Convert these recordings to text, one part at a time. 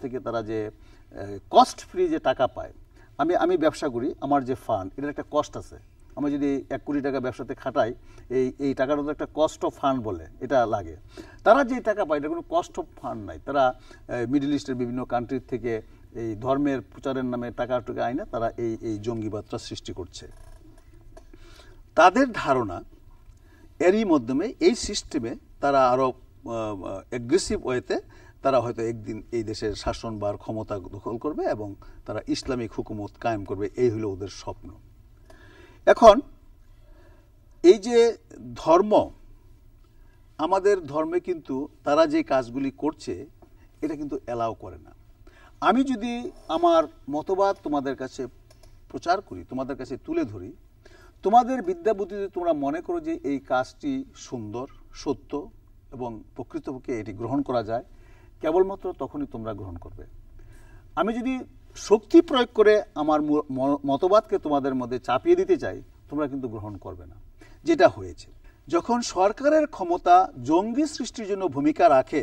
থেকে তারা যে কস্ট ফ্রি যে টাকা পায়, আমি ব্যবসা করি, আমার যে ফান্ড এটার একটা কস্ট আছে। আমি যদি 1 কোটি টাকা ব্যবসাতে খাটাই, এই টাকাটা তো একটা কস্ট অফ ফান্ড বলে, এটা লাগে। তারা যে টাকা পায় এটা কোনো কস্ট অফ ফান্ড নাই। তারা মিডল ইস্টের বিভিন্ন কান্ট্রির থেকে এই ধর্মের প্রচারের নামে টাকা আইনে তারা এই জঙ্গিবাদটা সৃষ্টি করছে। তাদের ধারণা এরই মাধ্যমে এই সিস্টেমে তারা আরো অ্যাগ্রেসিভ ওয়েতে তারা হয়তো একদিন এই দেশের শাসনভার ক্ষমতা দখল করবে এবং তারা ইসলামিক হুকুমত কায়েম করবে, এই হলো ওদের স্বপ্ন। এখন এই যে ধর্ম, আমাদের ধর্মে কিন্তু তারা যে কাজগুলি করছে এটা কিন্তু অ্যালাউ করে না। আমি যদি আমার মতবাদ তোমাদের কাছে প্রচার করি, তোমাদের কাছে তুলে ধরি, তোমাদের বিদ্যা বুদ্ধিতে তোমরা মনে করো যে এই কাজটি সুন্দর, সত্য এবং প্রকৃতপক্ষে এটি গ্রহণ করা যায়, কেবলমাত্র তখনই তোমরা গ্রহণ করবে। আমি যদি শক্তি প্রয়োগ করে আমার মতবাদকে তোমাদের মধ্যে চাপিয়ে দিতে চাই, তোমরা কিন্তু গ্রহণ করবে না। যেটা হয়েছে, যখন সরকারের ক্ষমতা জঙ্গি সৃষ্টির জন্য ভূমিকা রাখে,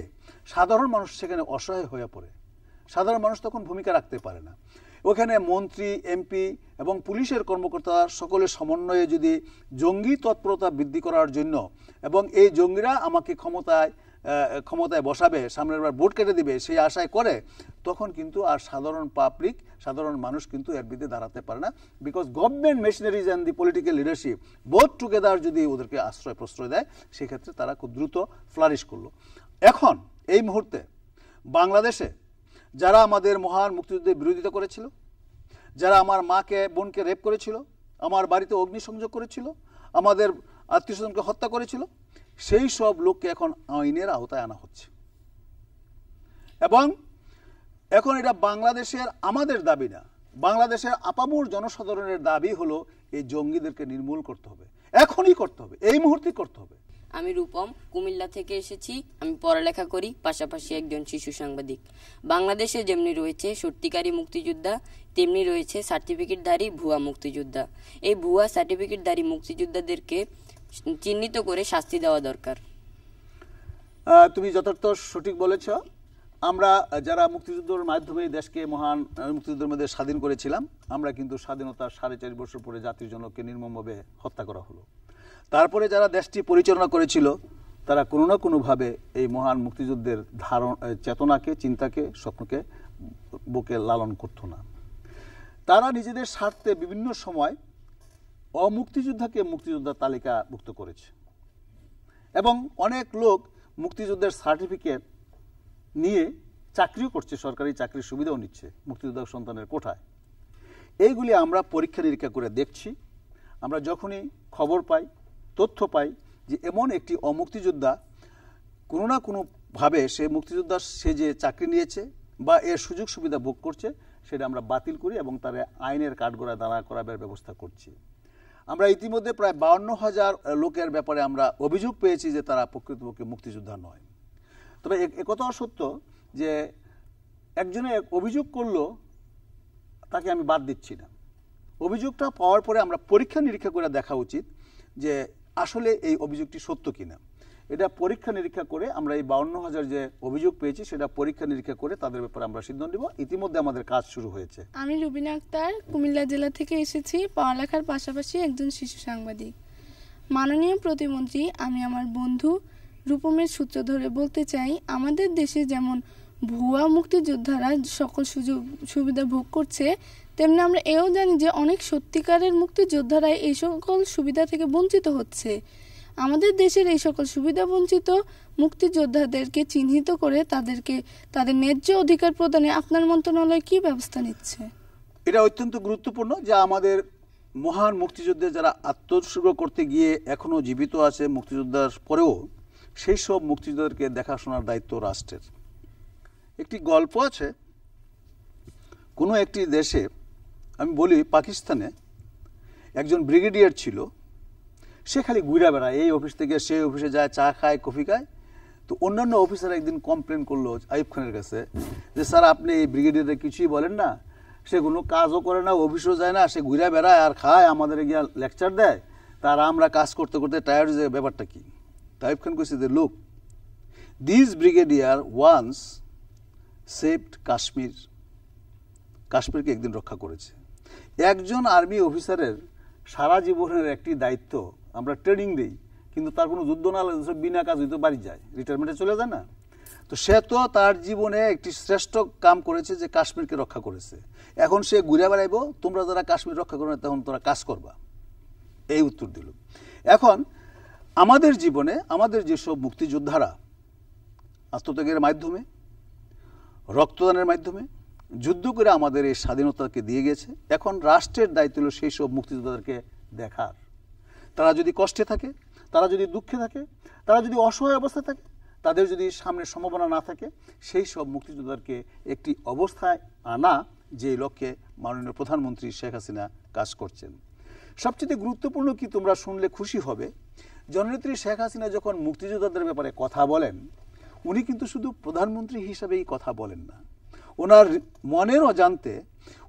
সাধারণ মানুষ সেখানে অসহায় হয়ে পড়ে। সাধারণ মানুষ তখন ভূমিকা রাখতে পারে না। ওখানে মন্ত্রী, এমপি এবং পুলিশের কর্মকর্তা সকলের সমন্বয়ে যদি জঙ্গি তৎপরতা বৃদ্ধি করার জন্য এবং এই জঙ্গিরা আমাকে ক্ষমতায় বসাবে, সামনের বার ভোট কেটে দিবে, সেই আশায় করে, তখন কিন্তু আর সাধারণ মানুষ কিন্তু এর বিরুদ্ধে দাঁড়াতে পারে না। Because government machineries and the political leadership both together যদি ওদেরকে আশ্রয় প্রশ্রয় দেয়, সেক্ষেত্রে তারা খুব দ্রুত ফ্লারিশ করলো। এখন এই মুহূর্তে বাংলাদেশে যারা আমাদের মহান মুক্তিযুদ্ধের বিরোধিতা করেছিল, যারা আমার মাকে বোনকে রেপ করেছিল, আমার বাড়িতে অগ্নিসংযোগ করেছিল, আমাদের আত্মীয়স্বজনকে হত্যা করেছিল, সেই সব লোককে এখন আইনের আওতায় আনা হচ্ছে। এবং এখন এটা বাংলাদেশের আমাদের দাবি না, বাংলাদেশের আপামর জনসাধারণের দাবি হলো এই জঙ্গিদেরকে নির্মূল করতে হবে, এখনই করতে হবে, এই মুহূর্তে করতে হবে। আমি রূপম, কুমিল্লা থেকে এসেছি। আমি পড়ালেখা করি, পাশাপাশি একজন শিশু সাংবাদিক। বাংলাদেশে যেমনি রয়েছে সত্যিকারী মুক্তিযোদ্ধা, তেমনি রয়েছে সার্টিফিকেটধারী ভুয়া মুক্তিযোদ্ধা। এই ভুয়া সার্টিফিকেটধারী মুক্তিযোদ্ধাদেরকে চিহ্নিত করে শাস্তি দেওয়া দরকার। তুমি যথার্থ সঠিক বলেছ। আমরা যারা মুক্তিযুদ্ধের মাধ্যমে দেশকে মহান মুক্তিযুদ্ধের মধ্যে স্বাধীন করেছিলাম, আমরা কিন্তু স্বাধীনতার 4.5 বছর পরে জাতির জনককে নির্মমভাবে হত্যা করা হলো। তারপরে যারা দেশটি পরিচালনা করেছিল, তারা কোনো না কোনোভাবে এই মহান মুক্তিযুদ্ধের চেতনাকে, চিন্তাকে, স্বপ্নকে বুকে লালন করতো না। তারা নিজেদের স্বার্থে বিভিন্ন সময় অমুক্তিযোদ্ধাকে মুক্তিযোদ্ধার তালিকাভুক্ত করেছে এবং অনেক লোক মুক্তিযুদ্ধের সার্টিফিকেট নিয়ে চাকরিও করছে, সরকারি চাকরির সুবিধাও নিচ্ছে মুক্তিযোদ্ধা সন্তানের কোঠায়। এইগুলি আমরা পরীক্ষা নিরীক্ষা করে দেখছি। আমরা যখনই খবর পাই, তথ্য পাই যে এমন একটি অমুক্তিযোদ্ধা কোনো না কোনোভাবে সে যে চাকরি নিয়েছে বা এর সুযোগ সুবিধা ভোগ করছে, সেটা আমরা বাতিল করি এবং তার আইনের কাঠগড়ায় দাঁড়া করাবার ব্যবস্থা করছি। আমরা ইতিমধ্যে প্রায় 52,000 লোকের ব্যাপারে আমরা অভিযোগ পেয়েছি যে তারা প্রকৃতপক্ষে মুক্তিযোদ্ধা নয়। তবে একথাও সত্য যে একজনে অভিযোগ করলো, তাকে আমি বাদ দিচ্ছি না। অভিযোগটা পাওয়ার পরে আমরা পরীক্ষা নিরীক্ষা করে দেখা উচিত যে আসলে এই অভিযোগটি সত্য কিনা। এটা পরীক্ষা নিরীক্ষা করে আমরা এই 52,000 যে অভিযোগ পেয়েছি, সেটা পরীক্ষা নিরীক্ষা করে তাদের ব্যাপারে আমরা সিদ্ধান্ত নেব। ইতিমধ্যে আমাদের কাজ শুরু হয়েছে। আমি রুবিনা আক্তার, কুমিল্লা জেলা থেকে এসেছি। পড়ালেখার পাশাপাশি একজন শিশু সাংবাদিক। মাননীয় প্রতিমন্ত্রী, আমি আমার বন্ধু রূপমের সূত্র ধরে বলতে চাই, আমাদের দেশে যেমন ভুয়া মুক্তিযোদ্ধারা সকল সুযোগ সুবিধা ভোগ করছে, তেমনি আমরা এও জানি যে অনেক সত্যিকারের মুক্তিযোদ্ধারা এই সকল সুবিধা থেকে বঞ্চিত হচ্ছে। আমাদের দেশের এই সকল সুবিধা বঞ্চিত মুক্তিযোদ্ধাদেরকে চিহ্নিত করে তাদের ন্যায্য অধিকার প্রদানে আপনার মন্ত্রণালয় কি ব্যবস্থা নিচ্ছে? এটা অত্যন্ত গুরুত্বপূর্ণ যে আমাদের মহান মুক্তিযুদ্ধে যারা আত্মোৎসর্গ করতে গিয়ে এখনো জীবিত আছে, মুক্তিযোদ্ধার পরেও সেই সব মুক্তিযোদ্ধাদেরকে দেখাশোনার দায়িত্ব রাষ্ট্রের। একটি গল্প আছে, কোনো একটি দেশে, আমি বলি পাকিস্তানে, একজন ব্রিগেডিয়ার ছিল। সে খালি ঘুরে বেড়ায়, এই অফিস থেকে সেই অফিসে যায়, চা খায়, কফি খায়। তো অন্যান্য অফিসার একদিন কমপ্লেন করলো আইয়ুব খানের কাছে যে স্যার, আপনি এই ব্রিগেডিয়ারের কিছুই বলেন না, সে কোনো কাজও করে না, অফিসও যায় না, সে ঘুরে বেড়ায় আর খায়, আমাদের গিয়ে লেকচার দেয়, তার আমরা কাজ করতে করতে টায়ার্ড হয়ে যায়, ব্যাপারটা কি? আইয়ুব খান কইছে যে look, this brigadier once saved Kashmir, কাশ্মীরকে একদিন রক্ষা করেছে। একজন আর্মি অফিসারের সারা জীবনের একটি দায়িত্ব, আমরা ট্রেনিং দিই কিন্তু তার কোনো যুদ্ধ না হলে বিনা কাজ হইতে বাড়ি যায়, রিটায়ারমেন্টে চলে যায় না। তো সে তো তার জীবনে একটি শ্রেষ্ঠ কাম করেছে যে কাশ্মীরকে রক্ষা করেছে। এখন সে ঘুরে বেড়াইব, তোমরা যারা কাশ্মীর রক্ষা করবে তখন তোরা কাজ করবা, এই উত্তর দিল। এখন আমাদের জীবনে আমাদের যেসব মুক্তিযোদ্ধারা আত্মত্যাগের মাধ্যমে, রক্তদানের মাধ্যমে যুদ্ধ করে আমাদের এই স্বাধীনতাকে দিয়ে গেছে, এখন রাষ্ট্রের দায়িত্ব হলো সেই সব মুক্তিযোদ্ধাদেরকে দেখার। তারা যদি কষ্টে থাকে, তারা যদি দুঃখে থাকে, তারা যদি অসহায় অবস্থায় থাকে, তাদের যদি সামনে সম্ভাবনা না থাকে, সেই সব মুক্তিযোদ্ধাদেরকে একটি অবস্থায় আনা, যে লক্ষ্যে মাননীয় প্রধানমন্ত্রী শেখ হাসিনা কাজ করছেন। সবচেয়ে গুরুত্বপূর্ণ কি তোমরা শুনলে খুশি হবে, জননেত্রী শেখ হাসিনা যখন মুক্তিযোদ্ধাদের ব্যাপারে কথা বলেন, উনি কিন্তু শুধু প্রধানমন্ত্রী হিসাবেই কথা বলেন না, ওনার মনের অজান্তে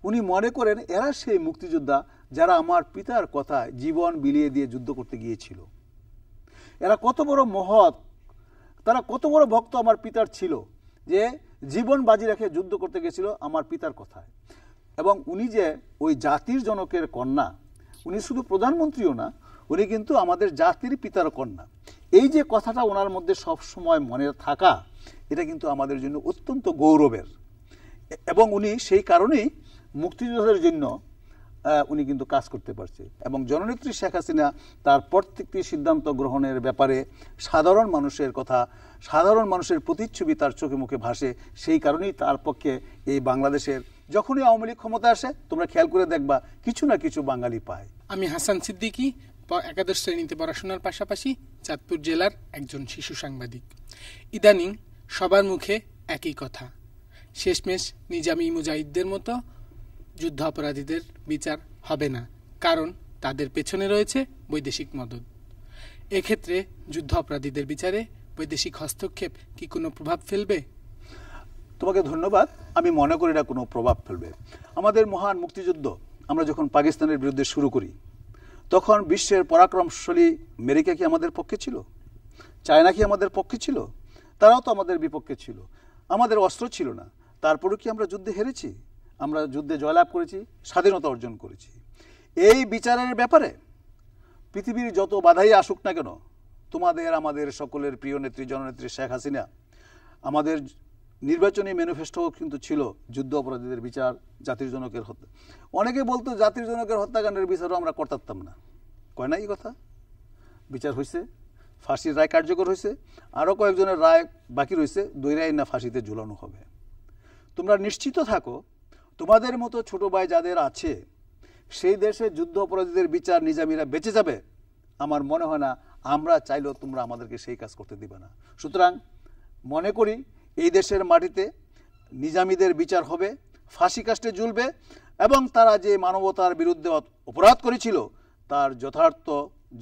উনি মনে করেন এরা সেই মুক্তিযোদ্ধা যারা আমার পিতার কথা জীবন বিলিয়ে দিয়ে যুদ্ধ করতে গিয়েছিল। এরা কত বড় মহৎ, তারা কত বড় ভক্ত আমার পিতার ছিল, যে জীবন বাজি রেখে যুদ্ধ করতে গেছিল আমার পিতার কথায়। এবং উনি যে ওই জাতির জনকের কন্যা, উনি শুধু প্রধানমন্ত্রীও না, উনি কিন্তু আমাদের জাতির পিতার কন্যা। এই যে কথাটা ওনার মধ্যে সব সময় মনে থাকা, এটা কিন্তু আমাদের জন্য অত্যন্ত গৌরবের। এবং উনি সেই কারণেই মুক্তিযোদ্ধাদের জন্য উনি কিন্তু কাজ করতে পারছে। এবং জননেত্রী শেখ হাসিনা তার প্রত্যেকটি সিদ্ধান্ত গ্রহণের ব্যাপারে সাধারণ মানুষের কথা, সাধারণ মানুষের প্রতিচ্ছবি তার চোখে মুখে ভাসে। সেই কারণেই তার পক্ষে এই বাংলাদেশের যখনই আওয়ামী লীগ ক্ষমতা আসে, তোমরা খেয়াল করে দেখবা কিছু না কিছু বাঙালি পায়। আমি হাসান সিদ্দিকী, একাদশ শ্রেণীতে পড়াশোনার পাশাপাশি চাঁদপুর জেলার একজন শিশু সাংবাদিক। ইদানিং সবার মুখে একই কথা, শেষমেশ নিজামী মুজাহিদদের মতো যুদ্ধ অপরাধীদের বিচার হবে না, কারণ তাদের পেছনে রয়েছে বৈদেশিক মদদ। এক্ষেত্রে যুদ্ধ অপরাধীদের বিচারে বৈদেশিক হস্তক্ষেপ কি কোনো প্রভাব ফেলবে? তোমাকে ধন্যবাদ। আমি মনে করি এটা কোনো প্রভাব ফেলবে। আমাদের মহান মুক্তিযুদ্ধ আমরা যখন পাকিস্তানের বিরুদ্ধে শুরু করি, তখন বিশ্বের পরাক্রমশালী আমেরিকা কি আমাদের পক্ষে ছিল? চায়না কি আমাদের পক্ষে ছিল? তারাও তো আমাদের বিপক্ষে ছিল। আমাদের অস্ত্র ছিল না, তারপরেও কি আমরা যুদ্ধে হেরেছি? আমরা যুদ্ধে জয়লাভ করেছি, স্বাধীনতা অর্জন করেছি। এই বিচারের ব্যাপারে পৃথিবীর যত বাধাই আসুক না কেন, তোমাদের আমাদের সকলের প্রিয় নেত্রী জননেত্রী শেখ হাসিনা, আমাদের নির্বাচনী ম্যানিফেস্টো কিন্তু ছিল যুদ্ধ অপরাধীদের বিচার, জাতির জনকের হত্যা। অনেকে বলতো জাতির জনকের হত্যাকাণ্ডের বিচারও আমরা করতাম না, কয় না এই কথা? বিচার হয়েছে, ফাঁসির রায় কার্যকর হয়েছে, আরও কয়েকজনের রায় বাকি রয়েছে, দৈরাই না ফাঁসিতে ঝুলানো হবে। তোমরা নিশ্চিত থাকো, তোমাদের মতো ছোট ভাই যাদের আছে, সেই দেশে যুদ্ধ অপরাধীদের বিচার নিজামীরা বেঁচে যাবে। আমার মনে হয় না আমরা চাইলেও তোমরা আমাদেরকে সেই কাজ করতে দিবে না। সুতরাং মনে করি এই দেশের মাটিতে নিজামীদের বিচার হবে, ফাঁসি কাস্টে ঝুলবে, এবং তারা যে মানবতার বিরুদ্ধে অপরাধ করেছিল তার যথার্থ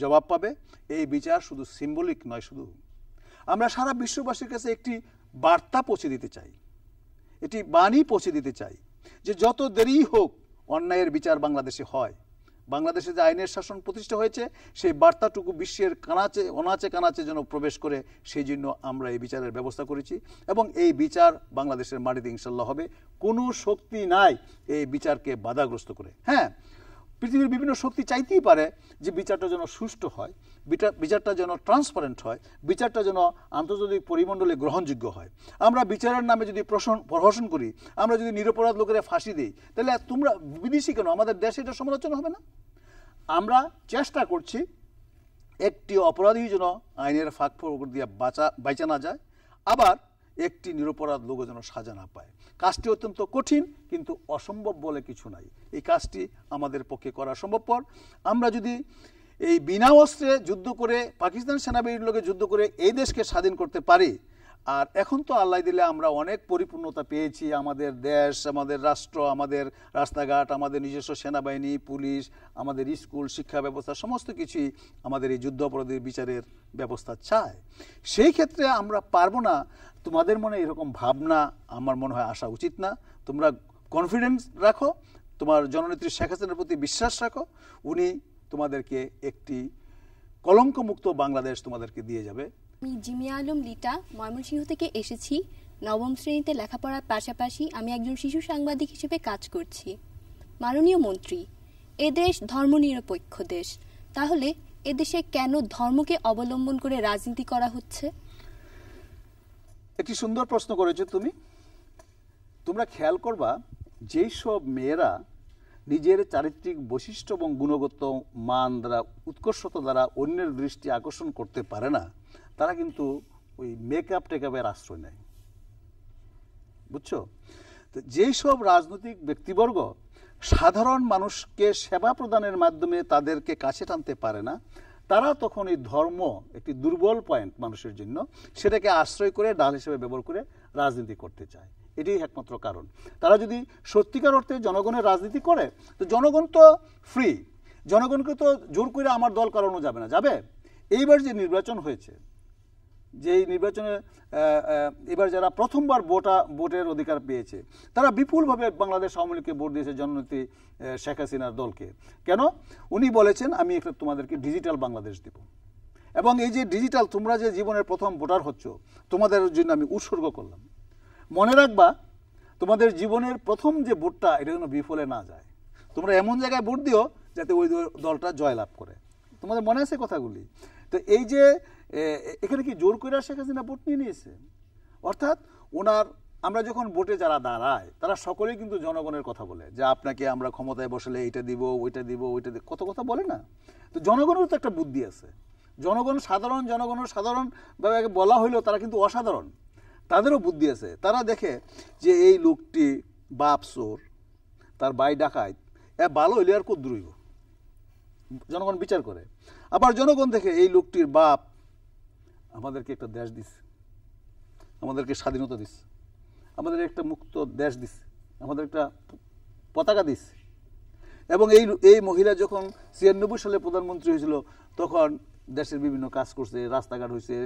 জবাব পাবে। এই বিচার শুধু সিম্বলিক নয়, শুধু আমরা সারা বিশ্ববাসীর কাছে একটি বার্তা পৌঁছে দিতে চাই, একটি বাণী পৌঁছে দিতে চাই যে যত দেরি হোক অন্যায়ের বিচার বাংলাদেশে হয়। বাংলাদেশে যে আইনের শাসন প্রতিষ্ঠা হয়েছে, সেই বার্তাটুকু বিশ্বের কানাচে অনাচে কানাচে যেন প্রবেশ করে, সেই জন্য আমরা এই বিচারের ব্যবস্থা করেছি। এবং এই বিচার বাংলাদেশের মাটিতে ইনশাল্লাহ হবে। কোনো শক্তি নাই এই বিচারকে বাধাগ্রস্ত করে। হ্যাঁ, পৃথিবীর বিভিন্ন শক্তি চাইতেই পারে যে বিচারটা যেন সুষ্ঠু হয়, বিচারটা যেন ট্রান্সপারেন্ট হয়, বিচারটা যেন আন্তর্জাতিক পরিমণ্ডলে গ্রহণযোগ্য হয়। আমরা বিচারের নামে যদি প্রহসন করি, আমরা যদি নিরপরাধ লোকের ফাঁসি দিই, তাহলে তোমরা বিদেশি কেন, আমাদের দেশে এটা সমালোচনা হবে না? আমরা চেষ্টা করছি একটি অপরাধী যেন আইনের ফাঁক ফোকর দিয়ে বাঁচা না যায়, আবার একটি নিরপরাধ লোক যেন সাজা না পায়। কাজটি অত্যন্ত কঠিন, কিন্তু অসম্ভব বলে কিছু নাই। এই কাজটি আমাদের পক্ষে করা সম্ভবপর। আমরা যদি এই বিনা অস্ত্রে যুদ্ধ করে, পাকিস্তান সেনাবাহিনীর লোকে যুদ্ধ করে এই দেশকে স্বাধীন করতে পারি, আর এখন তো আল্লাহ দিলে আমরা অনেক পরিপূর্ণতা পেয়েছি। আমাদের দেশ, আমাদের রাষ্ট্র, আমাদের রাস্তাঘাট, আমাদের নিজস্ব সেনাবাহিনী, পুলিশ, আমাদের স্কুল, শিক্ষা ব্যবস্থা, সমস্ত কিছুই আমাদের এই যুদ্ধ অপরাধীর বিচারের ব্যবস্থা চায়। সেই ক্ষেত্রে আমরা পারবো না, তোমাদের মনে এরকম ভাবনা আমার মনে হয় আসা উচিত না। তোমরা কনফিডেন্স রাখো, তোমার জননেত্রী শেখ হাসিনার প্রতি বিশ্বাস রাখো। উনি তোমাদেরকে একটি কলঙ্কমুক্ত বাংলাদেশ তোমাদেরকে দিয়ে যাবে। আমি জিমিয়া আলম লিটা ময়মনসিংহ থেকে এসেছি। নবম শ্রেণীতে লেখাপড়ার পাশাপাশি আমি একজন শিশু সাংবাদিক হিসেবে কাজ করছি। মাননীয় মন্ত্রী, এদেশ ধর্মনিরপেক্ষ দেশ, তাহলে এদেশে কেন ধর্মকে অবলম্বন করে রাজনীতি করা হচ্ছে? একটি সুন্দর প্রশ্ন করেছো তুমি। তোমরা খেয়াল করবা, যেই সব মেয়েরা নিজের চারিত্রিক বৈশিষ্ট্য এবং গুণগত মান দ্বারা, উৎকর্ষতা দ্বারা অন্যের দৃষ্টি আকর্ষণ করতে পারে না, তারা কিন্তু ওই মেকআপ টেকআপের আশ্রয় নেয়, বুঝছো? তো যেই সব রাজনৈতিক ব্যক্তিবর্গ সাধারণ মানুষকে সেবা প্রদানের মাধ্যমে তাদেরকে কাছে টানতে পারে না, তারা তখন এই ধর্ম একটি দুর্বল পয়েন্ট মানুষের জন্য, সেটাকে আশ্রয় করে ডাল হিসেবে ব্যবহার করে রাজনীতি করতে চায়। এটাই একমাত্র কারণ। তারা যদি সত্যিকার অর্থে জনগণের রাজনীতি করে, তো জনগণ তো ফ্রি, জনগণকে তো জোর করে আমার দল করানো যাবে না। যাবে? এইবার যে নির্বাচন হয়েছে, যেই নির্বাচনে এবার যারা প্রথমবার ভোটের অধিকার পেয়েছে, তারা বিপুলভাবে বাংলাদেশ আওয়ামী লীগকে ভোট দিয়েছে, জননেত্রী শেখ হাসিনার দলকে। কেন? উনি বলেছেন আমি একটা তোমাদেরকে ডিজিটাল বাংলাদেশ দিব, এবং এই যে ডিজিটাল, তোমরা যে জীবনের প্রথম ভোটার হচ্ছ, তোমাদের জন্য আমি উৎসর্গ করলাম। মনে রাখবা, তোমাদের জীবনের প্রথম যে ভোটটা, এটা যেন বিফলে না যায়। তোমরা এমন জায়গায় ভোট দিও যাতে ওই দলটা জয়লাভ করে। তোমাদের মনে আছে কথাগুলি? তো এই যে এখানে কি জোর করে শেখ হাসিনা ভোট নিয়ে নিয়েছে? অর্থাৎ ওনার, আমরা যখন ভোটে যারা দাঁড়ায়, তারা সকলেই কিন্তু জনগণের কথা বলে, যে আপনাকে আমরা ক্ষমতায় বসলে এইটা দিব, ওইটা দিব, ওইটা দিব, কত কথা বলে না? তো জনগণেরও তো একটা বুদ্ধি আছে। জনগণের সাধারণভাবে বলা হইলেও তারা কিন্তু অসাধারণ, তাদেরও বুদ্ধি আছে। তারা দেখে যে এই লোকটি বাপ চোর, তার বাই ডাকাত, ভালো হইলে আর কদ্দুর হইব, জনগণ বিচার করে। আবার জনগণ দেখে এই লোকটির বাপ আমাদেরকে একটা দেশ দিচ্ছে, আমাদেরকে স্বাধীনতা দিচ্ছে, আমাদের একটা মুক্ত দেশ দিচ্ছে, আমাদের একটা পতাকা দিচ্ছে। এবং এই মহিলা যখন ৯৬ সালে প্রধানমন্ত্রী হয়েছিল, তখন দেশের বিভিন্ন কাজ করছে, রাস্তাঘাট হয়েছে,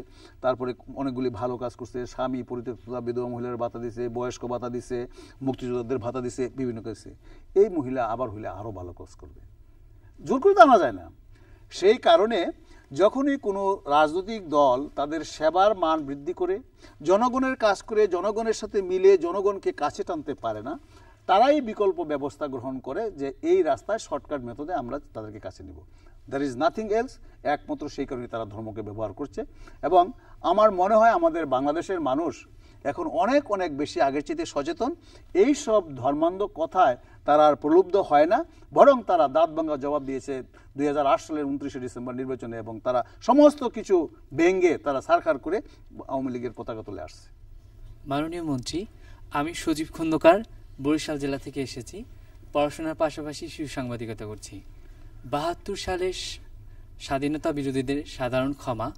তারপরে অনেকগুলি ভালো কাজ করছে, স্বামী পরিত্যক্তা বিধবা মহিলার ভাতা দিছে, বয়স্ক ভাতা দিছে, মুক্তিযোদ্ধাদের ভাতা দিছে, বিভিন্ন কাজে। এই মহিলা আবার হইলে আরও ভালো কাজ করবে, জোর করে তো আনা যায় না। সেই কারণে যখনই কোনো রাজনৈতিক দল তাদের সেবার মান বৃদ্ধি করে, জনগণের কাজ করে, জনগণের সাথে মিলে জনগণকে কাছে টানতে পারে না, তারাই বিকল্প ব্যবস্থা গ্রহণ করে যে এই রাস্তায় শর্টকাট মেথডে আমরা তাদেরকে কাছে নিব। There is nothing else. একমাত্র সেই কারণে তারা ধর্মকে ব্যবহার করছে। এবং আমার মনে হয় আমাদের বাংলাদেশের মানুষ এখন অনেক অনেক বেশি আগের চেয়ে সচেতন। এই সব ধর্মান্ধ কথায় তারা আর প্রলুব্ধ হয় না, বরং তারা দাঁত ভাঙা জবাব দিয়েছে ২০০৮ সালের ২৯শে ডিসেম্বর নির্বাচনে, এবং তারা সমস্ত কিছু ভেঙে তারা সারখার করে আওয়ামী লীগের পতাকা তুলে আসছে। মাননীয় মন্ত্রী, আমি সজীব খন্দকার, বরিশাল জেলা থেকে এসেছি। পড়াশোনার পাশাপাশি শিশু সাংবাদিকতা করছি। ৭২ সালের স্বাধীনতা বিরোধীদের সাধারণ ক্ষমা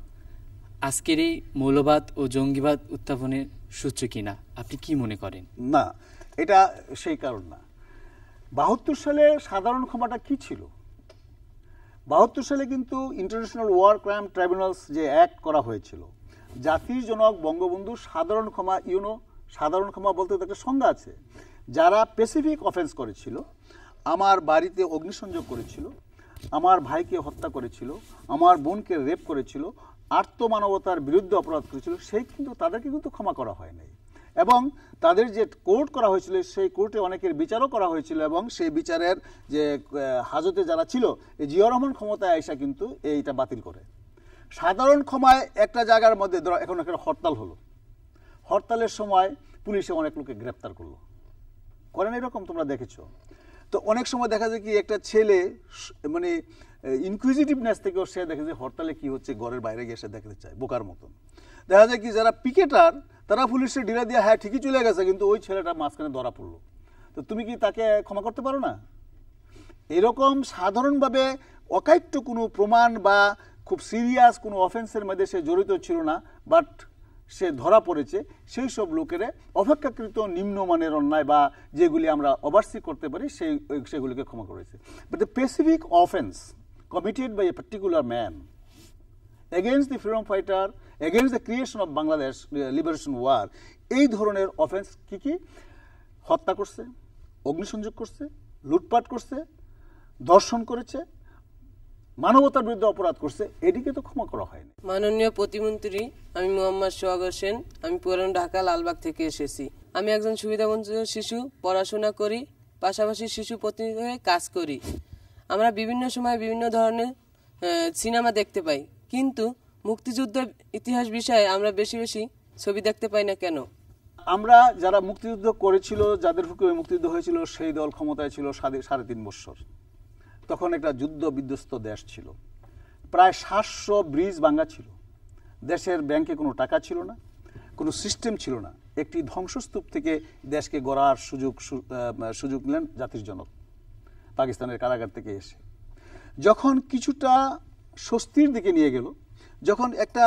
আজকের এই মৌলবাদ ও জঙ্গিবাদ উত্থাপনের সূত্র কিনা, আপনি কি মনে করেন? না, এটা সেই কারণ না। ৭২ সালে সাধারণ ক্ষমাটা কি ছিল? ৭২ সালে কিন্তু ইন্টারন্যাশনাল ওয়ার ক্রাইম ট্রাইব্যুনালস যে অ্যাক্ট করা হয়েছিল, জাতির জনক বঙ্গবন্ধু সাধারণ ক্ষমা, সাধারণ ক্ষমা বলতে একটা সংজ্ঞা আছে। যারা স্পেসিফিক অফেন্স করেছিল, আমার বাড়িতে অগ্নিসংযোগ করেছিল, আমার ভাইকে হত্যা করেছিল, আমার বোনকে রেপ করেছিল, আর্তমানবতার বিরুদ্ধে অপরাধ করেছিল, সেই কিন্তু তাদেরকে কিন্তু ক্ষমা করা হয় নাই। এবং তাদের যে কোর্ট করা হয়েছিল, সেই কোর্টে অনেকের বিচারও করা হয়েছিল, এবং সেই বিচারের যে হাজতে যারা ছিল, এই জিয়াউর রহমান ক্ষমতায় আইসা কিন্তু এইটা বাতিল করে। সাধারণ ক্ষমায় একটা জায়গার মধ্যে এখন একটা হরতাল হলো, হরতালের সময় পুলিশে অনেক লোকে গ্রেপ্তার করলো, করেন এরকম তোমরা দেখেছো। তো অনেক সময় দেখা যায় কি, একটা ছেলে মানে ইনকুইজিটিভনেস থেকেও সে দেখে যে হরতালে কি হচ্ছে, ঘরের বাইরে গিয়ে সে দেখতে চায়, বোকার মতন। দেখা যায় কি, যারা পিকেটার তারা পুলিশের ঢিলা দিয়ে হ্যাঁ ঠিকই চলে গেছে, কিন্তু ওই ছেলেটা মাঝখানে ধরা পড়লো, তো তুমি কি তাকে ক্ষমা করতে পারো না? এরকম সাধারণভাবে অকাট্য কোনো প্রমাণ বা খুব সিরিয়াস কোনো অফেন্সের মধ্যে সে জড়িত ছিল না, বাট সে ধরা পড়েছে, সেই সব লোকেরা অপেক্ষাকৃত নিম্নমানের অন্যায় বা যেগুলি আমরা ওভারসি করতে পারি সেগুলিকে ক্ষমা করেছে। But the specific offence committed by a particular man against the freedom fighter, against the creation of Bangladesh liberation war, এই ধরনের অফেন্স কি কি? হত্যা করছে, অগ্নিসংযোগ করছে, লুটপাট করছে, ধর্ষণ করেছে, মানবতার বিরুদ্ধে অপরাধ করছে, এটিকে তো ক্ষমা করা হয়নি। মাননীয় প্রতিমন্ত্রী, আমি মোহাম্মদ সোহাগ হোসেন, আমি পুরান ঢাকা লালবাগ থেকে এসেছি। আমি একজন সুবিধাবঞ্চিত শিশু, পড়াশোনা করি, পাশাপাশি শিশু প্রতিনিধি হয়ে কাজ করি। আমরা বিভিন্ন সময় বিভিন্ন ধরনের সিনেমা দেখতে পাই, কিন্তু মুক্তিযুদ্ধের ইতিহাস বিষয়ে আমরা বেশি বেশি ছবি দেখতে পাই না কেন? আমরা যারা মুক্তিযুদ্ধ করেছিল, যাদের হুকুমে মুক্তিযুদ্ধ হয়েছিল, সেই দল ক্ষমতায় ছিল 3.5 বছর। তখন একটা যুদ্ধ বিধ্বস্ত দেশ ছিল, প্রায় 700 ব্রিজ ভাঙা ছিল, দেশের ব্যাংকে কোনো টাকা ছিল না, কোনো সিস্টেম ছিল না। একটি ধ্বংসস্তূপ থেকে দেশকে গড়ার সুযোগ নিলেন জাতির জনক পাকিস্তানের কারাগার থেকে এসে। যখন কিছুটা স্বস্তির দিকে নিয়ে গেল, যখন একটা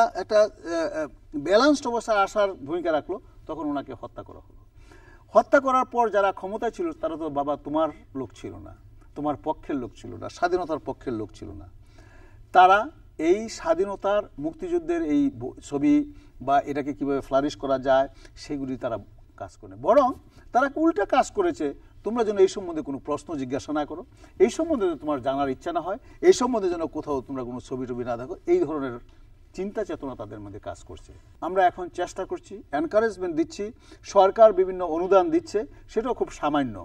ব্যালেন্সড অবস্থায় আসার ভূমিকা রাখলো, তখন ওনাকে হত্যা করা হলো। হত্যা করার পর যারা ক্ষমতায় ছিল তারা তো বাবা তোমার লোক ছিল না, তোমার পক্ষের লোক ছিল না, স্বাধীনতার পক্ষের লোক ছিল না। তারা এই স্বাধীনতার মুক্তিযুদ্ধের এই ছবি বা এটাকে কিভাবে ফ্লারিশ করা যায় সেগুলি তারা কাজ করে, বরং তারা উল্টা কাজ করেছে। তোমরা যেন এই সম্বন্ধে কোনো প্রশ্ন জিজ্ঞাসা না করো, এই সম্বন্ধে তোমার জানার ইচ্ছা না হয়, এই সম্বন্ধে যেন কোথাও তোমরা কোনো ছবি টবি না দেখো, এই ধরনের চিন্তা চেতনা তাদের মধ্যে কাজ করছে। আমরা এখন চেষ্টা করছি, এনকারেজমেন্ট দিচ্ছি, সরকার বিভিন্ন অনুদান দিচ্ছে, সেটাও খুব সামান্য।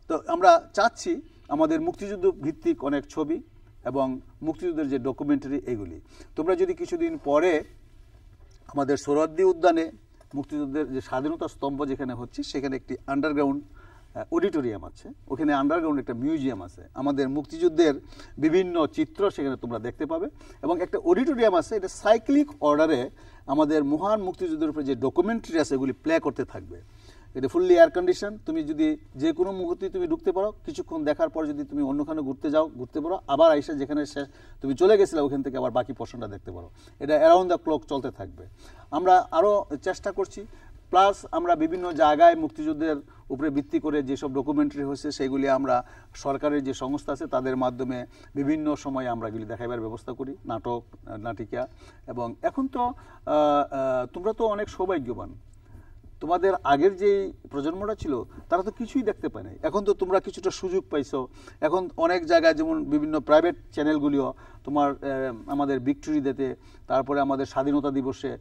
তো আমরা চাচ্ছি আমাদের মুক্তিযুদ্ধ ভিত্তিক অনেক ছবি এবং মুক্তিযুদ্ধের যে ডকুমেন্টারি, এগুলি তোমরা যদি কিছুদিন পরে আমাদের সোহরাওয়ার্দী উদ্যানে মুক্তিযুদ্ধের যে স্বাধীনতা স্তম্ভ যেখানে হচ্ছে, সেখানে একটি আন্ডারগ্রাউন্ড অডিটোরিয়াম আছে, ওখানে আন্ডারগ্রাউন্ড একটা মিউজিয়াম আছে, আমাদের মুক্তিযুদ্ধের বিভিন্ন চিত্র সেখানে তোমরা দেখতে পাবে। এবং একটা অডিটোরিয়াম আছে, এটা সাইক্লিক অর্ডারে আমাদের মহান মুক্তিযুদ্ধের উপরে যে ডকুমেন্টারি আছে এগুলি প্লে করতে থাকবে। এটা ফুললি এয়ার কন্ডিশন, তুমি যদি যে কোনো মুহূর্তে তুমি ঢুকতে পারো, কিছুক্ষণ দেখার পর যদি তুমি অন্যখানে ঘুরতে পারো, আবার আইসা যেখানে তুমি চলে গেছিলে ওখান থেকে আবার বাকি পোর্শনটা দেখতে পারো। এটা অ্যারাউন্ড দ্য ক্লক চলতে থাকবে। আমরা আরও চেষ্টা করছি, প্লাস আমরা বিভিন্ন জায়গায় মুক্তিযুদ্ধের উপরে ভিত্তি করে যেসব ডকুমেন্টারি হয়েছে সেগুলি আমরা সরকারের যে সংস্থা আছে তাদের মাধ্যমে বিভিন্ন সময় আমরা এগুলি দেখাইবার ব্যবস্থা করি, নাটক, নাটিকা। এবং এখন তো তোমরা তো অনেক সৌভাগ্যবান, তোমাদের আগের যে প্রজন্মটা ছিল তারা তো কিছুই দেখতে পায় নাই, এখন তো তোমরা কিছুটা সুযোগ পাইছো। এখন অনেক জায়গায় যেমন বিভিন্ন প্রাইভেট চ্যানেলগুলিও তোমার আমাদের ভিক্টোরি ডেতে, তারপরে আমাদের স্বাধীনতা দিবসে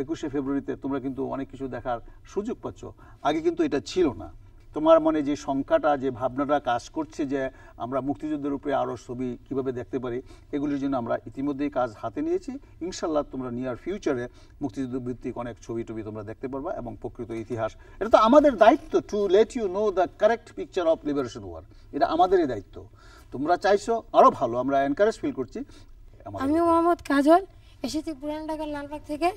21শে ফেব্রুয়ারিতে তোমরা কিন্তু অনেক কিছু দেখার সুযোগ পাচ্ছ, আগে কিন্তু এটা ছিল না। তোমার মনে যে সংখ্যাটা, যে ভাবনাটা কাজ করছে যে আমরা মুক্তিযুদ্ধের উপরে আরও ছবি কীভাবে দেখতে পারি, এগুলির জন্য আমরা ইতিমধ্যেই কাজ হাতে নিয়েছি। ইনশাল্লাহ তোমরা নিয়ার ফিউচারে মুক্তিযুদ্ধ ভিত্তিক অনেক ছবি টবি তোমরা দেখতে পারবা এবং প্রকৃত ইতিহাস। এটা তো আমাদের দায়িত্ব, to let you know the correct picture of liberation war, এটা আমাদেরই দায়িত্ব। তোমরা চাইছো আরও ভালো, আমরা এনকারেজ ফিল করছি। আমি মোহাম্মদ কাজল, এসেছি পুরান ঢাকার লালবাগ থেকে।